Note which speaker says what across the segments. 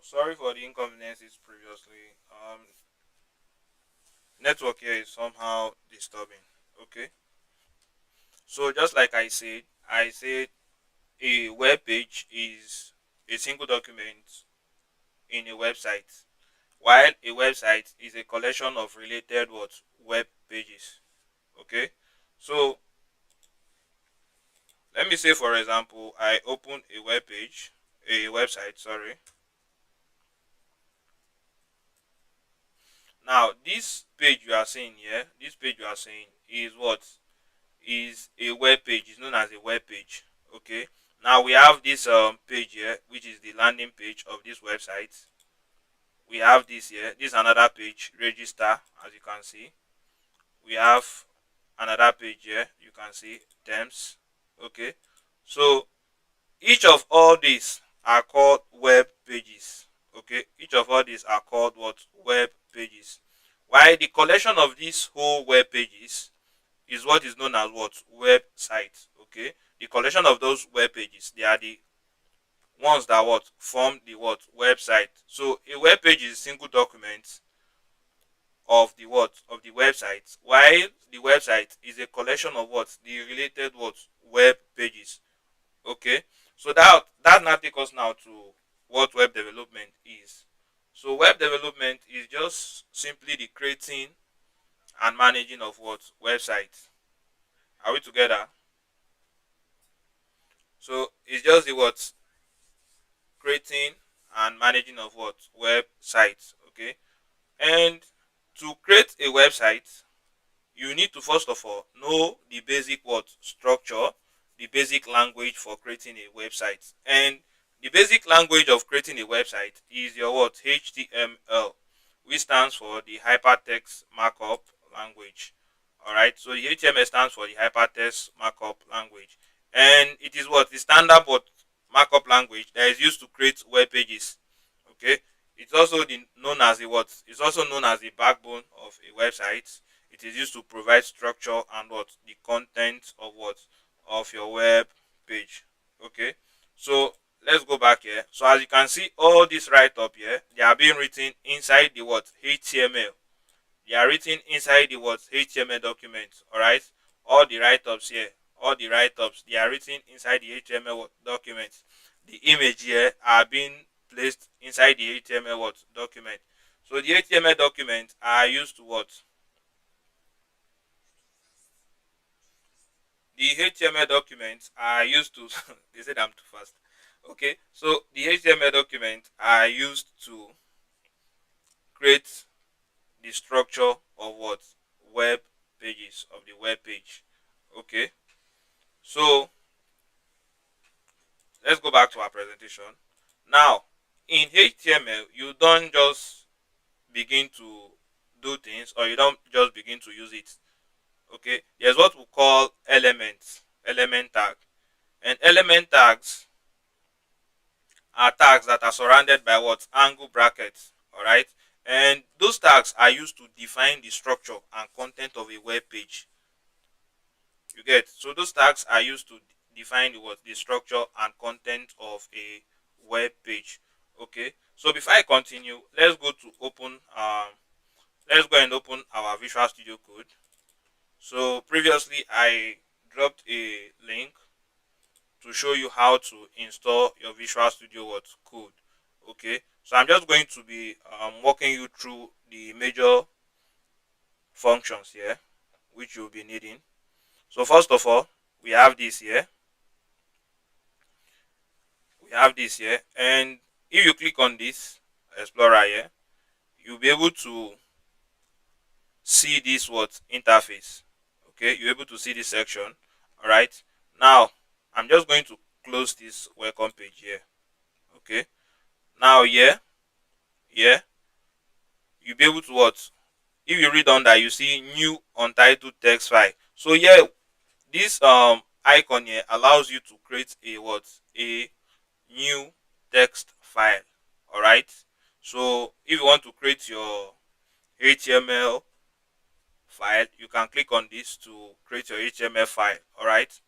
Speaker 1: sorry for the inconveniences previously. Network here is somehow disturbing. Okay, so just like I said a web page is a single document in a website, while a website is a collection of related web pages. Okay, so let me say, for example, I open a web page, a website. Sorry. Now, this page you are seeing is what is a web page. It's known as a web page. Okay. Now we have this page here, which is the landing page of this website. We have this here. This is another page, register, as you can see. We have another page here. You can see terms. Okay. So each of all these are called web pages. Okay. Each of all these are called what? Web pages. Why the collection of these whole web pages is what is known as what? Website. Okay. The collection of those web pages, they are the ones that what form the what website. So a web page is a single document of the what of the website, while the website is a collection of what the related what web pages. Okay, so that now take us now to what web development is. So web development is just simply the creating and managing of what websites. Are we together? So it's just the what creating and managing of what websites. Okay, and to create a website, you need to first of all know the basic what structure, the basic language for creating a website. And the basic language of creating a website is your what? HTML, which stands for the hypertext markup language. All right, so the HTML stands for the hypertext markup language, and it is what the standard what markup language that is used to create web pages. Okay, it's also known as the what? It's also known as the backbone of a website. It is used to provide structure and what the content of what of your web page. Okay, so let's go back here. So as you can see, all this right up here, they are being written inside the what HTML. They are written inside the what HTML document. All right, all the write-ups here, all the write-ups, they are written inside the HTML document. The image here are being placed inside the HTML what document. So the HTML document are used to what? The HTML documents are used to they said I'm too fast. Okay, so the HTML documents are used to create the structure of what web pages of the web page. Okay, so let's go back to our presentation. Now, in HTML, you don't just begin to do things, or you don't just begin to use it. Okay, there's what we call elements, element tag, and element tags are tags that are surrounded by what angle brackets. All right, and those tags are used to define the structure and content of a web page. You get, so those tags are used to define the structure and content of a web page. Okay, so before I continue, let's go and open our Visual Studio Code. So previously I dropped a link to show you how to install your Visual Studio code. Okay, so I'm just going to be walking you through the major functions here which you'll be needing. So first of all, we have this here. We have this here, and if you click on this Explorer here, you'll be able to see this what interface. Okay, you're able to see this section. All right. Now, I'm just going to close this welcome page here. Okay. Now here, you'll be able to what? If you read on that, you see new untitled text file. So here, this icon here allows you to create a new text file. All right. So if you want to create your HTML file, you can click on this to create your HTML file. All right.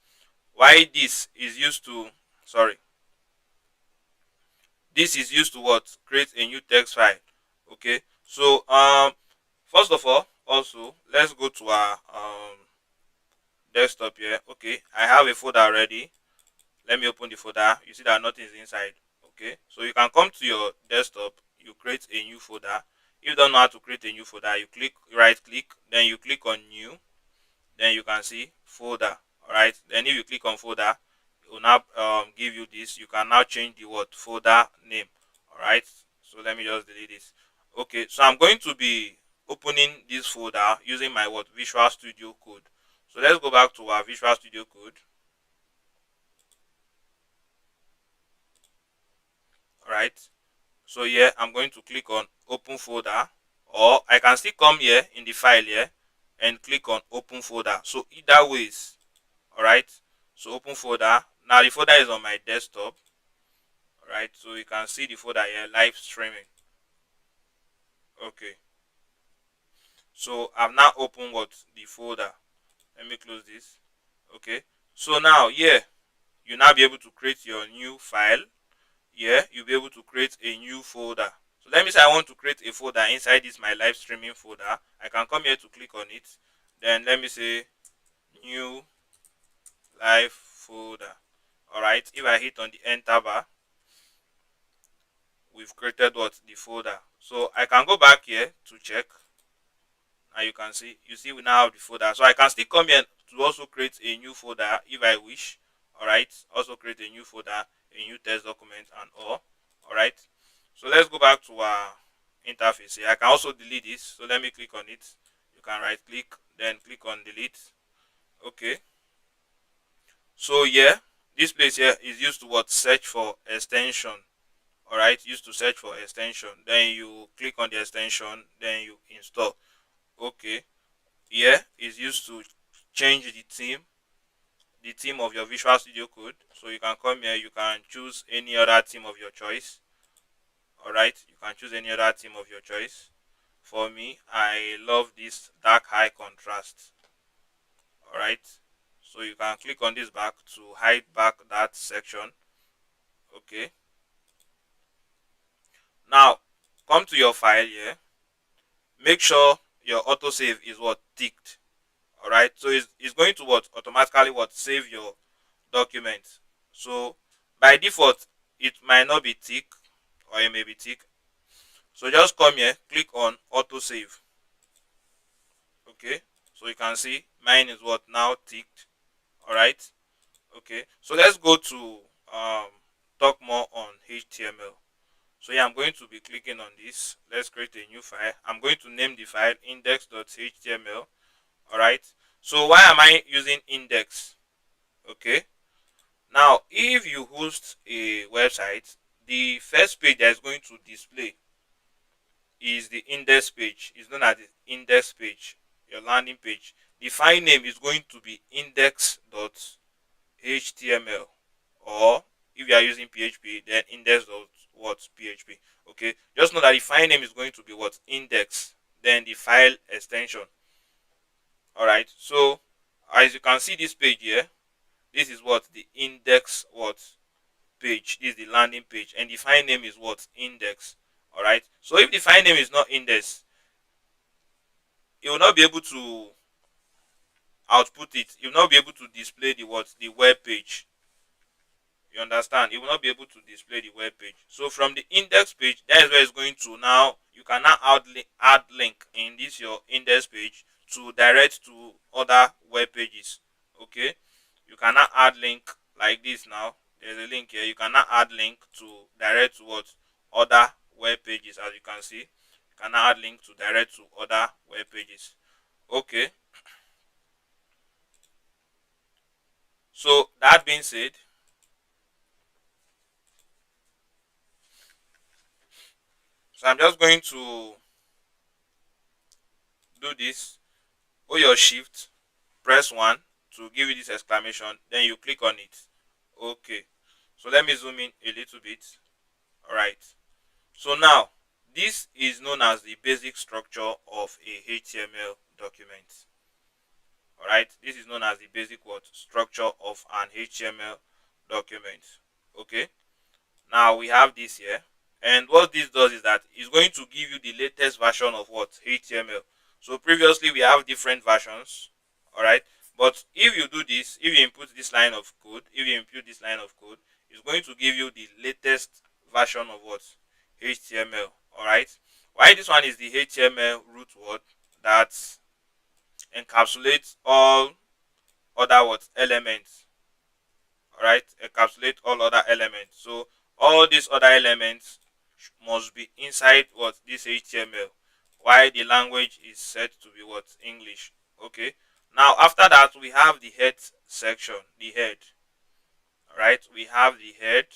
Speaker 1: Why this is used to sorry This is used to what? Create a new text file. Okay. So first of all, also let's go to our desktop here. Okay, I have a folder already. Let me open the folder. You see that nothing is inside. Okay, so you can come to your desktop, you create a new folder. If you don't know how to create a new folder, you click, right click, then you click on new, then you can see folder. All right, then if you click on folder, it will now give you this. You can now change the word folder name. All right, so let me just delete this. Okay, so I'm going to be opening this folder using my what Visual Studio Code. So let's go back to our Visual Studio Code. All right, so here I'm going to click on open folder, or I can still come here in the file here and click on open folder. So either ways. All right, so open folder. Now the folder is on my desktop. All right, so you can see the folder here, live streaming. Okay, so I've now opened what the folder. Let me close this. Okay, so now here you now be able to create your new file. Here you'll be able to create a new folder. So let me say I want to create a folder inside this my live streaming folder. I can come here to click on it. Then let me say new live folder. All right, if I hit on the enter bar, we've created what the folder. So I can go back here to check. And you see we now have the folder. So I can still come here to also create a new folder if I wish. All right, also create a new folder, a new text document and all right, so let's go back to our interface here. I can also delete this, so let me click on it. You can right click, then click on delete. Okay, so yeah, this place here is used to what? Search for extension. All right, used to search for extension, then you click on the extension, then you install. Okay, here is used to change the theme of your Visual Studio Code. So you can come here, you can choose any other theme of your choice. All right, you can choose any other theme of your choice. For me, I love this dark high contrast. All right, so you can click on this back to hide back that section. Okay, now come to your file here. Make sure your autosave is what ticked. All right, so it's going to what automatically what save your document. So by default it might not be tick, or it may be tick. So just come here, click on autosave. Okay, so you can see mine is what now ticked. All right, okay, so let's go to um talk more on HTML. So yeah, I'm going to be clicking on this. Let's create a new file. I'm going to name the file index.html. All right, so why am I using index? Okay, now if you host a website, the first page that is going to display is the index page. It's known as the index page, your landing page. The file name is going to be index.html, or if you are using PHP, then index.php. Okay, just know that the file name is going to be what? Index, then the file extension. All right, so as you can see this page here, this is what the index what page. This is the landing page, and the file name is what? Index. All right, so if the file name is not index, it will not be able to output it. You will not be able to display the web page. You understand? It will not be able to display the web page. So from the index page, that is where it's going to now. You can now add link in this your index page to direct to other web pages. Okay, you can now add link like this. Now there's a link here. You can now add link to direct to what? Other web pages. As you can see, you can now add link to direct to other web pages. Okay, so that being said, so I'm just going to do this. Hold your shift, press 1 to give you this exclamation, then you click on it. Okay, so let me zoom in a little bit. All right, so now this is known as the basic structure of a HTML document. All right, this is known as the basic what structure of an HTML document. Okay, Now we have this here, and what this does is that it's going to give you the latest version of what HTML. So previously we have different versions, all right. But if you do this, if you input this line of code, if you input this line of code, it's going to give you the latest version of what HTML, all right. Why this one is the HTML root word that encapsulates all other what elements, all right, encapsulate all other elements. So all these other elements must be inside what this HTML, while the language is set to be what English. Okay, now after that we have the head section, the head. All right, we have the head.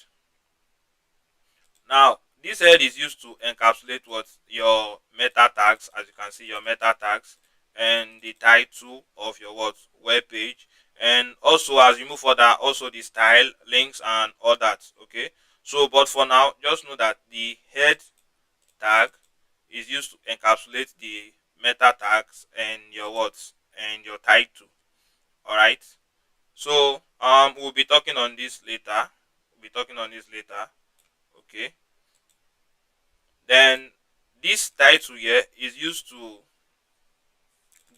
Speaker 1: Now this head is used to encapsulate what your meta tags, as you can see, your meta tags, and the title of your what web page, and also as you move further, also the style, links, and all that. Okay, so but for now, just know that the head tag is used to encapsulate the meta tags and your words and your title. All right, so we'll be talking on this later. We'll be talking on this later. Okay, then this title here is used to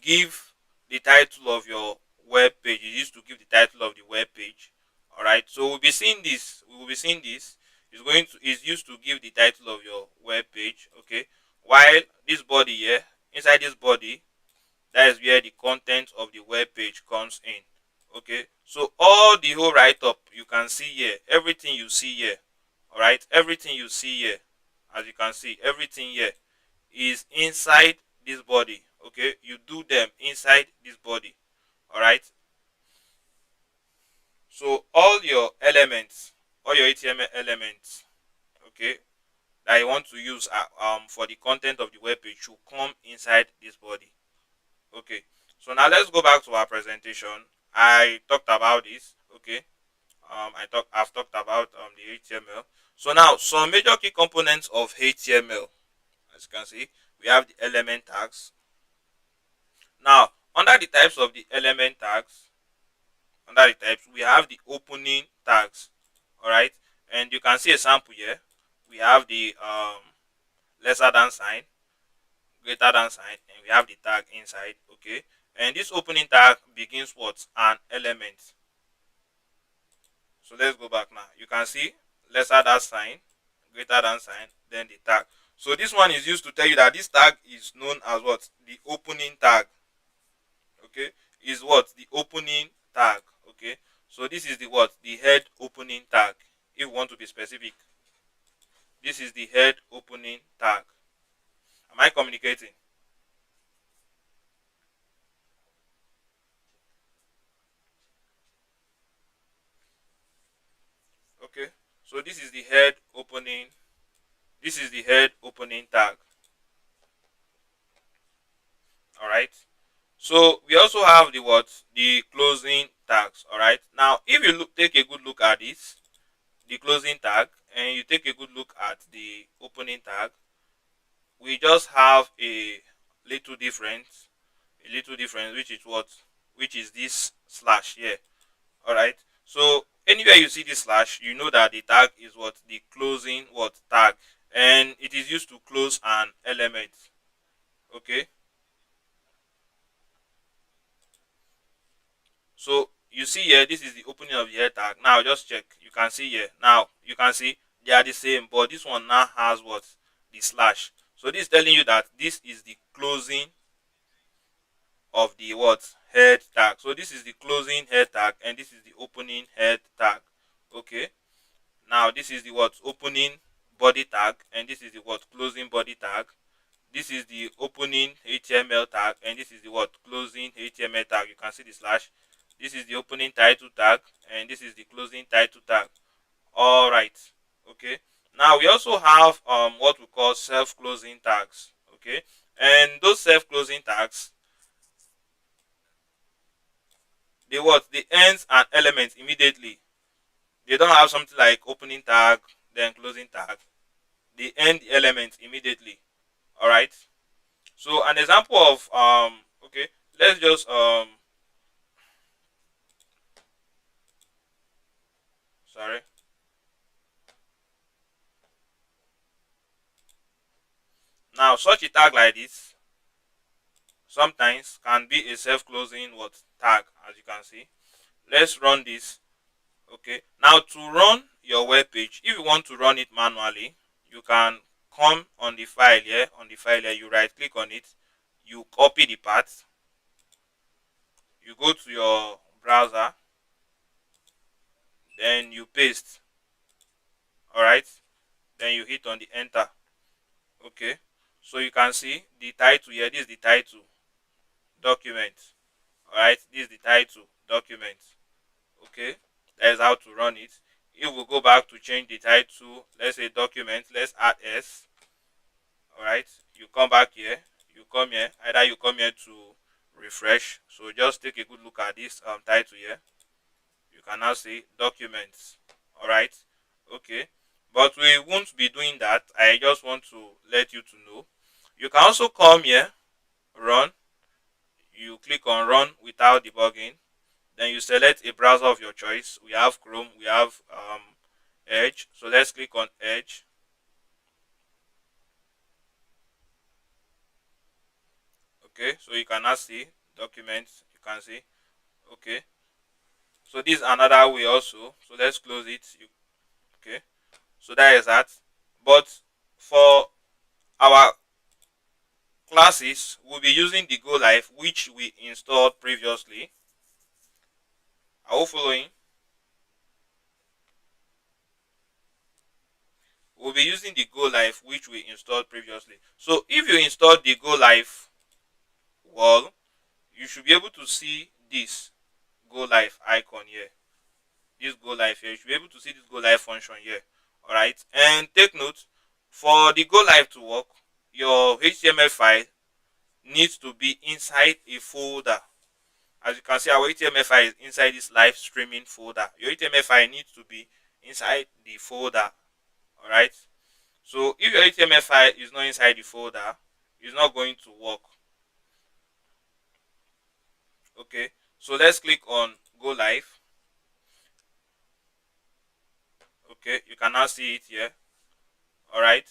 Speaker 1: give the title of your web page. You used to give the title of the web page. All right, so we'll be seeing this. We will be seeing this. Is used to give the title of your web page. Okay, while this body here, inside this body, that is where the content of the web page comes in. Okay, so all the whole write up you can see here, everything you see here. All right, everything you see here, as you can see, everything here is inside this body. Okay, you do them inside this body. All right, so all your elements, all your HTML elements, okay, that you want to use for the content of the web page should come inside this body. Okay, so now let's go back to our presentation. I talked about this. Okay, I've talked about the HTML. So now some major key components of HTML, as you can see, we have the element tags. Now, under the types of the element tags, under the types, we have the opening tags. All right, and you can see a sample here. We have the lesser than sign, greater than sign, and we have the tag inside. Okay, and this opening tag begins what an element. So let's go back now. You can see lesser than sign, greater than sign, then the tag. So this one is used to tell you that this tag is known as what the opening tag. Okay, is what the opening tag. Okay, so this is the what the head opening tag. If you want to be specific, this is the head opening tag. Am I communicating? Okay, so this is the head opening. This is the head opening tag. All right. So we also have the what the closing tags. All right. Now, if you take a good look at this, the closing tag, and you take a good look at the opening tag, we just have little difference, a little difference, which is what, which is this slash here. All right. So anywhere you see this slash, you know that the tag is what the closing what tag, and it is used to close an element. Okay. So you see here, this is the opening of the head tag. Now just check. You can see here. Now you can see they are the same, but this one now has what the slash. So this is telling you that this is the closing of the what head tag. So this is the closing head tag, and this is the opening head tag. Okay. Now this is the what opening body tag, and this is the what closing body tag. This is the opening HTML tag, and this is the what closing HTML tag. You can see the slash. This is the opening title tag, and this is the closing title tag. All right. Okay. Now we also have what we call self-closing tags. Okay, and those self-closing tags, they what they ends an element immediately. They don't have something like opening tag then closing tag. They end the element immediately. All right. So an example of okay, let's just sorry. Now such a tag like this sometimes can be a self-closing what tag, as you can see. Let's run this. Okay, now to run your web page, if you want to run it manually, you can come on the file here. On the file here, you right click on it, you copy the path, you go to your browser, then you paste. All right, then you hit on the enter. Okay, so you can see the title here. This is the title document. All right, this is the title document. Okay, that is how to run it. If we go back to change the title, let's say document, let's add s. All right, you come back here, you come here, either you come here to refresh. So just take a good look at this title here. You can now see documents. All right, okay, but we won't be doing that. I just want to let you to know. You can also come here, run. You click on run without debugging. Then you select a browser of your choice. We have Chrome, we have Edge. So let's click on Edge. Okay, so you can now see documents. You can see. Okay, so this is another way also. So let's close it. Okay, so that is that. But for our classes, we'll be using the Go Live, which we installed previously. Are you following? We'll be using the Go Live, which we installed previously. So if you installed the Go Live wall, you should be able to see this Go Live icon here. This Go Live here. You should be able to see this Go Live function here. Alright. And take note, for the Go Live to work, your HTML file needs to be inside a folder. As you can see, our HTML file is inside this live streaming folder. Your HTML file needs to be inside the folder. Alright. So if your HTML file is not inside the folder, it's not going to work. Okay. So let's click on Go Live. Okay, you can now see it here. All right,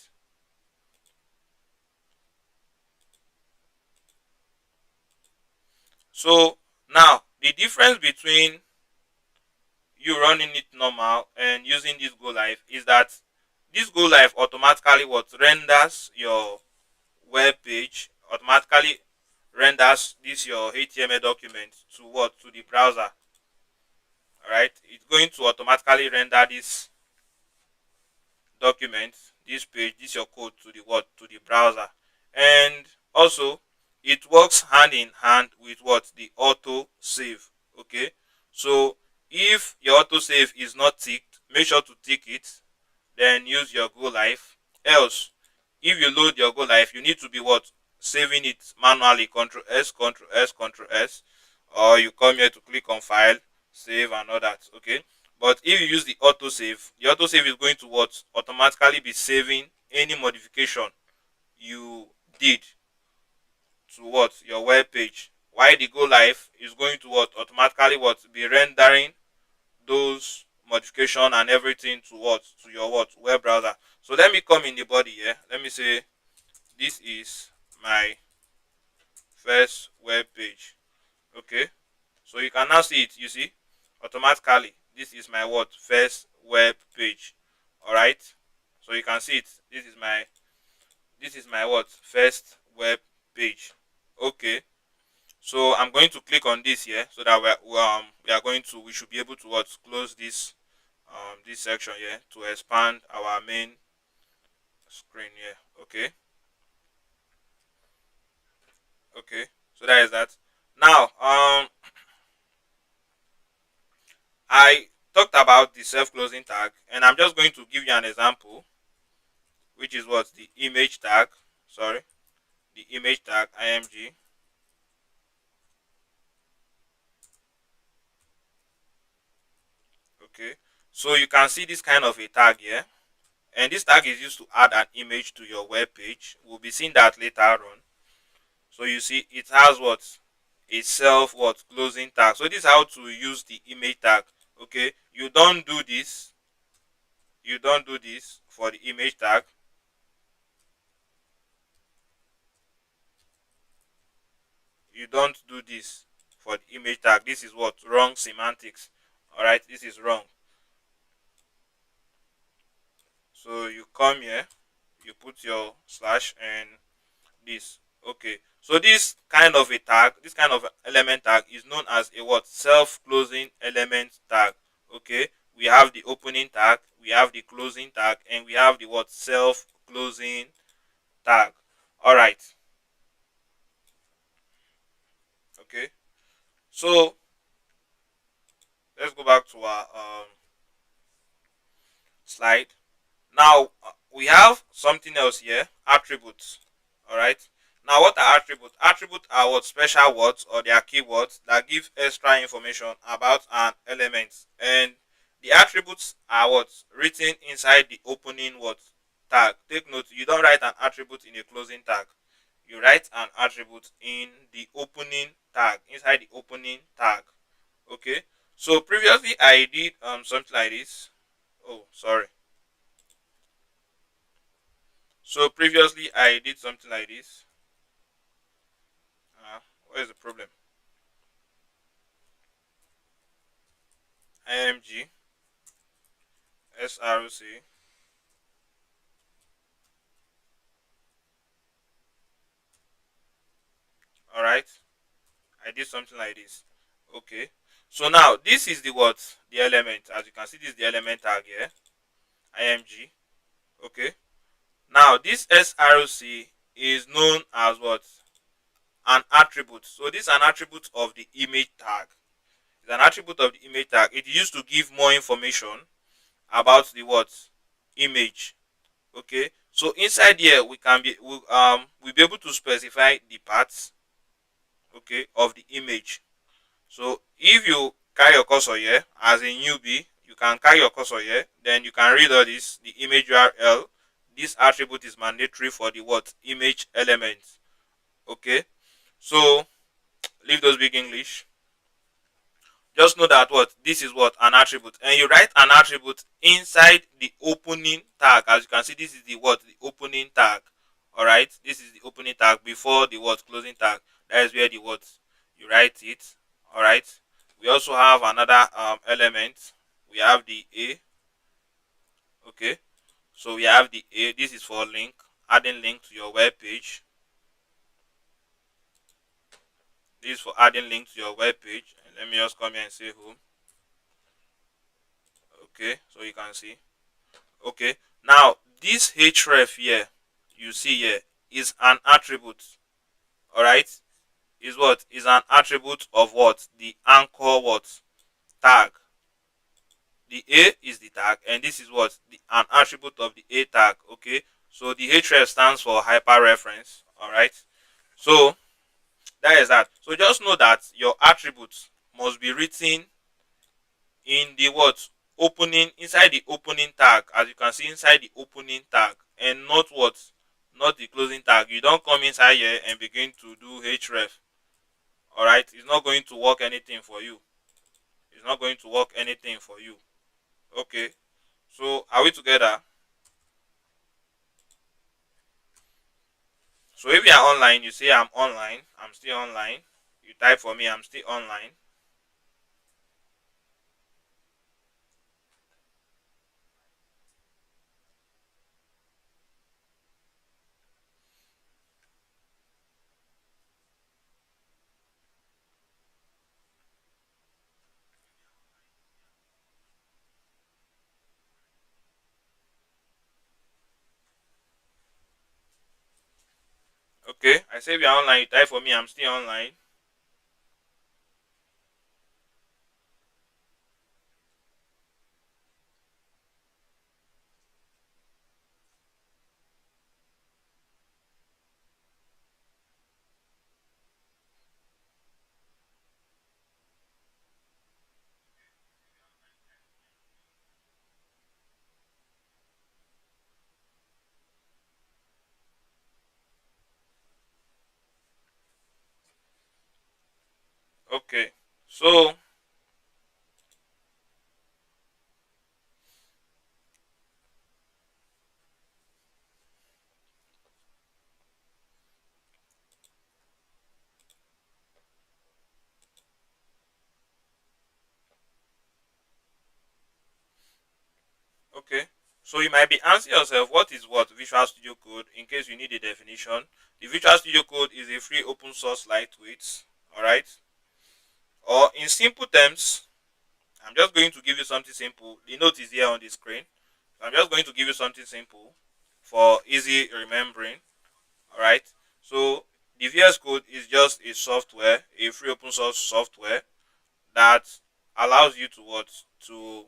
Speaker 1: so now the difference between you running it normal and using this Go Live is that this Go Live automatically what renders your web page, automatically renders this your HTML document to what, to the browser. All right, it's going to automatically render this document, this page, this your code to the what, to the browser. And also it works hand in hand with what, the auto save. Okay, so if your auto save is not ticked, make sure to tick it, then use your Go Live. Else, if you load your Go Live, you need to be what, saving it manually, Control S, Control S, Control S, or you come here to click on file, save, and all that. Okay, but if you use the auto save is going to what, automatically be saving any modification you did to what, your web page, while the Go Live is going to what, automatically what, be rendering those modification and everything to what, to your what, web browser. So let me come in the body here. Let me say this is my first web page. Okay, so you can now see it. You see, automatically this is my what, first web page. All right, so you can see it. This is my what, first web page. Okay, so I'm going to click on this here so that we should be able to what, close this this section here to expand our main screen here. Okay, okay, so that is that. Now I talked about the self-closing tag, and I'm just going to give you an example, which is what, the image tag. Sorry, the image tag img. Okay, so you can see this kind of a tag here, and this tag is used to add an image to your web page. We'll be seeing that later on. So you see it has what, a self what, closing tag. So this is how to use the image tag. Okay, you don't do this for the image tag. you don't do this for the image tag. This is what wrong semantics. All right, this is wrong. So you come here, you put your slash and this. Okay, so this kind of a tag, this kind of element tag is known as a what self closing element tag. Okay, we have the opening tag, we have the closing tag, and we have the what self closing tag. All right. Okay, so let's go back to our slide. Now we have something else here, attributes. All right. Now what are attributes? Attributes are what special words or they are keywords that give extra information about an element, and the attributes are what written inside the opening what tag. Take note, you don't write an attribute in a closing tag. You write an attribute in the opening tag, inside the opening tag. Okay. So previously I did something like this. Oh, sorry. So previously I did something like this. What is the problem? IMG SRC. All right. I did something like this. Okay. So now this is the what the element. As you can see, this is the element tag here. IMG. Okay. Now this SRC is known as what an attribute. So this is an attribute of the image tag. It's an attribute of the image tag. It used to give more information about the what image. Okay, so inside here we can be we'll be able to specify the parts, okay, of the image. So if you carry your cursor here as a newbie, you can carry your cursor here, then you can read all this, the image URL. This attribute is mandatory for the what image elements. Okay, so leave those big English. Just know that what this is what an attribute, and you write an attribute inside the opening tag. As you can see, this is the what the opening tag. All right, this is the opening tag before the what closing tag. That is where the what you write it. All right. We also have another element. We have the a. Okay, so we have the a. This is for link, adding link to your web page. This is for adding link to your web page. And let me just come here and say home. Okay, so you can see. Okay, now this href here you see here is an attribute. All right, is what is an attribute of what the anchor what tag. The a is the tag, and this is what an attribute of the a tag. Okay, so the href stands for hyper reference. All right, so that is that. So just know that your attributes must be written in the what opening, inside the opening tag, as you can see inside the opening tag, and not what not the closing tag. You don't come inside here and begin to do href. All right, it's not going to work anything for you. It's not going to work anything for you. Okay, so are we together? So if you are online, you say I'm online, I'm still online. You type for me, I'm still online. Okay, I say we are online, you type for me, I'm still online. Okay, so Okay. So you might be asking yourself, what is what Visual Studio Code? In case you need a definition, the Visual Studio Code is a free open source lightweight. All right. Or in simple terms, I'm just going to give you something simple. The note is here on the screen. I'm just going to give you something simple for easy remembering. All right. So the VS Code is just a software, a free open source software that allows you to what, to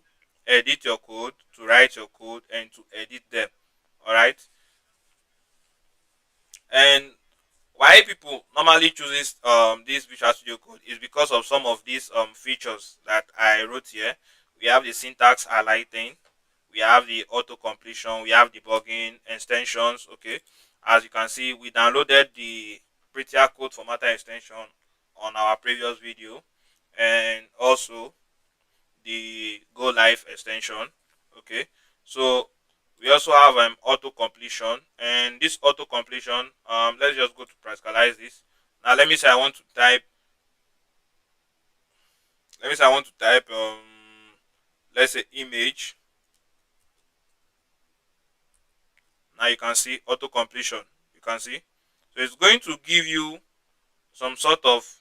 Speaker 1: edit your code, to write your code, and to edit them. All right. And why people normally chooses this Visual Studio Code is because of some of these features that I wrote here. We have the syntax highlighting, we have the auto completion, we have debugging extensions. Okay, as you can see, we downloaded the prettier code formatter extension on our previous video, and also the go live extension. Okay, so we also have auto completion, and this auto completion, let's just go to practicalize this. Now let me say I want to type, let's say image. Now you can see auto completion, you can see. So it's going to give you some sort of,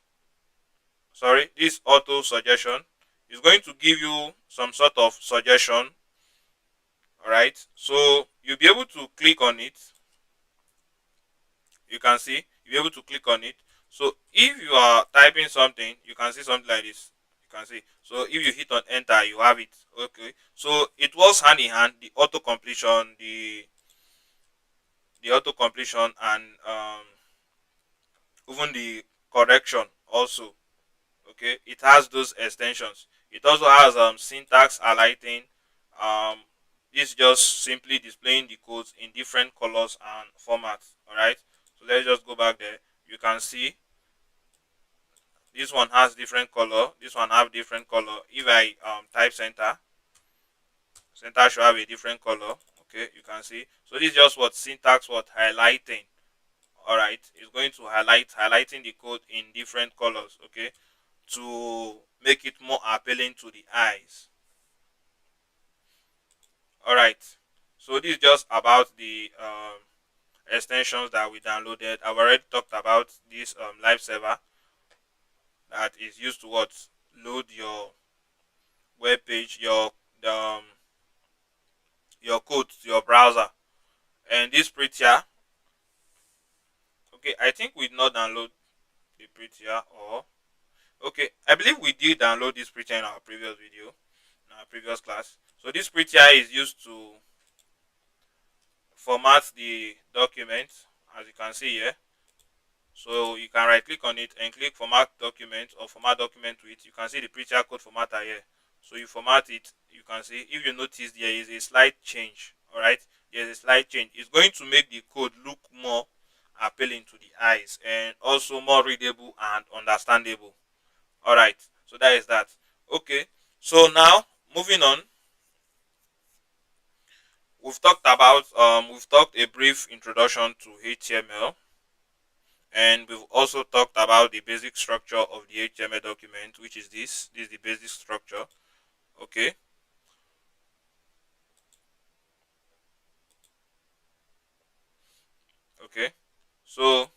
Speaker 1: sorry, this auto suggestion is going to give you some sort of suggestion. All right, so you'll be able to click on it. You can see you'll be able to click on it. So if you are typing something, you can see something like this. You can see. So if you hit on enter, you have it. Okay, so it works hand in hand, the auto completion, the auto completion, and even the correction also. Okay, it has those extensions. It also has syntax highlighting. um this just simply displaying the codes in different colors and formats. All right, so let's just go back there. You can see this one has different color, this one have different color. If I type center should have a different color. Okay, you can see. So this is just what syntax, what highlighting. All right, it's going to highlighting the code in different colors. Okay, to make it more appealing to the eyes. All right, so this is just about the extensions that we downloaded. I've already talked about this live server that is used to what, load your web page, um your code to your browser. And this prettier, okay, I think we did not download the prettier, or okay, I believe we did download this prettier in our previous video, in our previous class. So this prettier is used to format the document, as you can see here. So you can right click on it and click format document or format document with. You can see the prettier code formatter here. So you format it, you can see, if you notice there is a slight change. All right, there's a slight change. It's going to make the code look more appealing to the eyes and also more readable and understandable. All right, so that is that. Okay, so now moving on, we've talked a brief introduction to HTML, and we've also talked about the basic structure of the HTML document, which is this is the basic structure. Okay, okay, so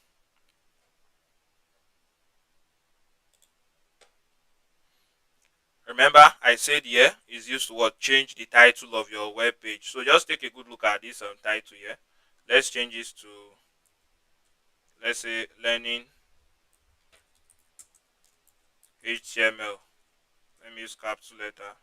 Speaker 1: remember I said here is used to what, change the title of your web page. So just take a good look at this title here. Let's change this to, let's say, learning HTML. Let me use capital letter.